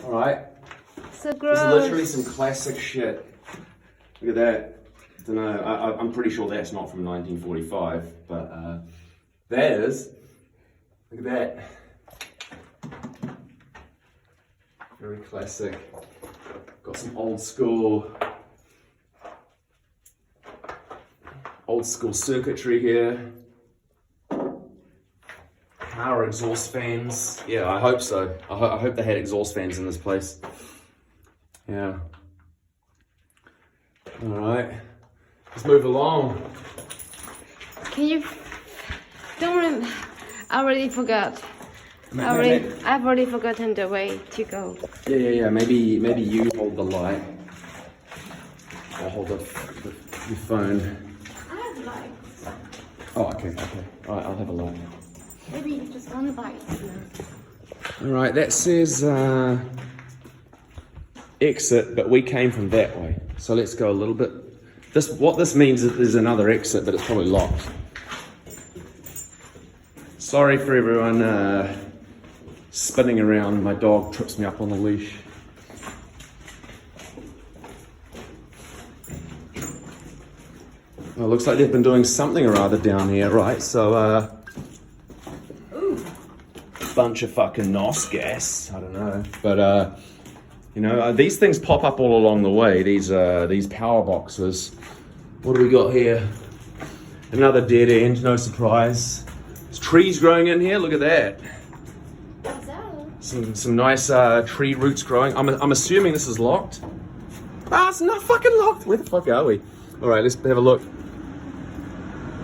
All right. So gross. This is literally some classic shit. Look at that. I don't know. I'm pretty sure that's not from 1945, but that is. Look at that. Very classic. Got some old school circuitry here. Power exhaust fans. Yeah, I hope so. I hope they had exhaust fans in this place. Yeah. All right. Let's move along. Can you? Don't. I already forgot. I've already forgotten the way to go. Yeah. Maybe you hold the light. I'll hold your phone. I have lights. Oh, okay. All right, I'll have a light. Maybe just one light. All right, that says exit, but we came from that way. So let's go a little bit. What this means is there's another exit, but it's probably locked. Sorry for everyone spinning around. My dog trips me up on the leash. Well, it looks like they've been doing something or other down here, right? So, bunch of fucking NOS gas. I don't know, but you know, these things pop up all along the way. These power boxes. What do we got here? Another dead end. No surprise. There's trees growing in here. Look at that. What's that? Some nice tree roots growing. I'm assuming this is locked. Ah, it's not fucking locked. Where the fuck are we? All right, let's have a look.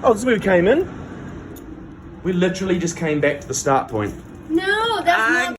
Oh, this is where we came in. We literally just came back to the start point. No, that's not.